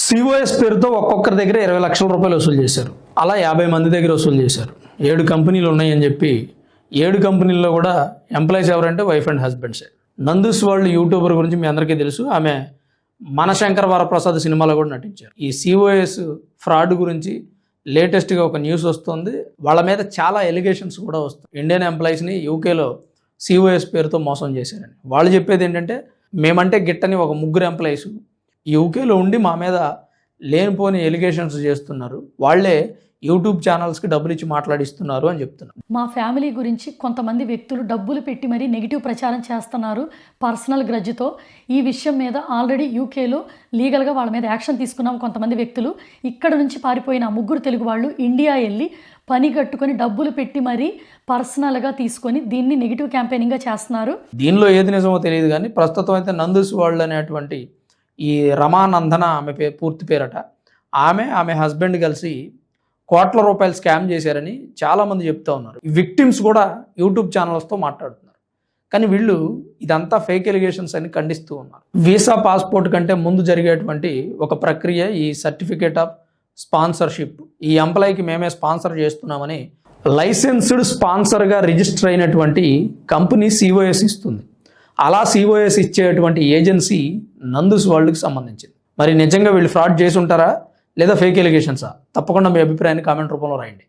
Cos పేరుతో ఒక్కొక్కరి దగ్గర 20 లక్షల రూపాయలు వసూలు చేశారు. అలా 50 మంది దగ్గర వసూలు చేశారు. 7 కంపెనీలు ఉన్నాయని చెప్పి 7 కంపెనీల్లో కూడా ఎంప్లాయీస్ ఎవరంటే వైఫ్ అండ్ హస్బెండ్సే. నందూస్ వరల్డ్ యూట్యూబర్ గురించి మీ అందరికీ తెలుసు. ఆమె మనశంకర్ వరప్రసాద్ సినిమాలో కూడా నటించారు. ఈ సిఓఎస్ ఫ్రాడ్ గురించి లేటెస్ట్గా ఒక న్యూస్ వస్తుంది. వాళ్ళ మీద చాలా ఎలిగేషన్స్ కూడా వస్తాయి. ఇండియన్ ఎంప్లాయీస్ని యూకేలో సిఓఎస్ పేరుతో మోసం చేశారని వాళ్ళు చెప్పేది ఏంటంటే, మేమంటే గిట్టని ఒక 3 ఎంప్లాయీస్ యూకేలో ఉండి మా మీద లేనిపోని ఎలిగేషన్స్ చేస్తున్నారు, వాళ్ళే యూట్యూబ్ ఛానల్స్కి డబ్బులు ఇచ్చి మాట్లాడిస్తున్నారు అని చెప్తున్నారు. మా ఫ్యామిలీ గురించి కొంతమంది వ్యక్తులు డబ్బులు పెట్టి మరీ నెగిటివ్ ప్రచారం చేస్తున్నారు పర్సనల్ గ్రడ్జ్తో. ఈ విషయం మీద ఆల్రెడీ యూకేలో లీగల్గా వాళ్ళ మీద యాక్షన్ తీసుకున్నాం. కొంతమంది వ్యక్తులు ఇక్కడ నుంచి పారిపోయిన 3 తెలుగు వాళ్ళు ఇండియా వెళ్ళి పని కట్టుకొని డబ్బులు పెట్టి మరీ పర్సనల్గా తీసుకొని దీన్ని నెగిటివ్ క్యాంపెయినింగ్గా చేస్తున్నారు. దీనిలో ఏది నిజమో తెలియదు కానీ ప్రస్తుతం అయితే నందూస్ వరల్డ్ అనేటువంటి ఈ రమానందన ఆమె పూర్తి పేరట, ఆమె హస్బెండ్ కలిసి కోట్ల రూపాయలు స్కామ్ చేశారని చాలామంది చెప్తూ ఉన్నారు. ఈ విక్టిమ్స్ కూడా యూట్యూబ్ ఛానల్స్తో మాట్లాడుతున్నారు. కానీ వీళ్ళు ఇదంతా ఫేక్ ఎలిగేషన్స్ అని ఖండిస్తూ ఉన్నారు. వీసా పాస్పోర్ట్ కంటే ముందు జరిగేటువంటి ఒక ప్రక్రియ ఈ సర్టిఫికేట్ ఆఫ్ స్పాన్సర్షిప్. ఈ ఎంప్లాయీకి మేమే స్పాన్సర్ చేస్తున్నామని లైసెన్స్డ్ స్పాన్సర్గా రిజిస్టర్ అయినటువంటి కంపెనీ సిఓఎస్ ఇస్తుంది. అలా సిఓఎస్ ఇచ్చేటువంటి ఏజెన్సీ నందూస్ వరల్డ్కి సంబంధించింది. మరి నిజంగా వీళ్ళు ఫ్రాడ్ చేసి ఉంటారా లేదా ఫేక్ ఎలిగేషన్సా? తప్పకుండా మీ అభిప్రాయాన్ని కామెంట్ రూపంలో రాయండి.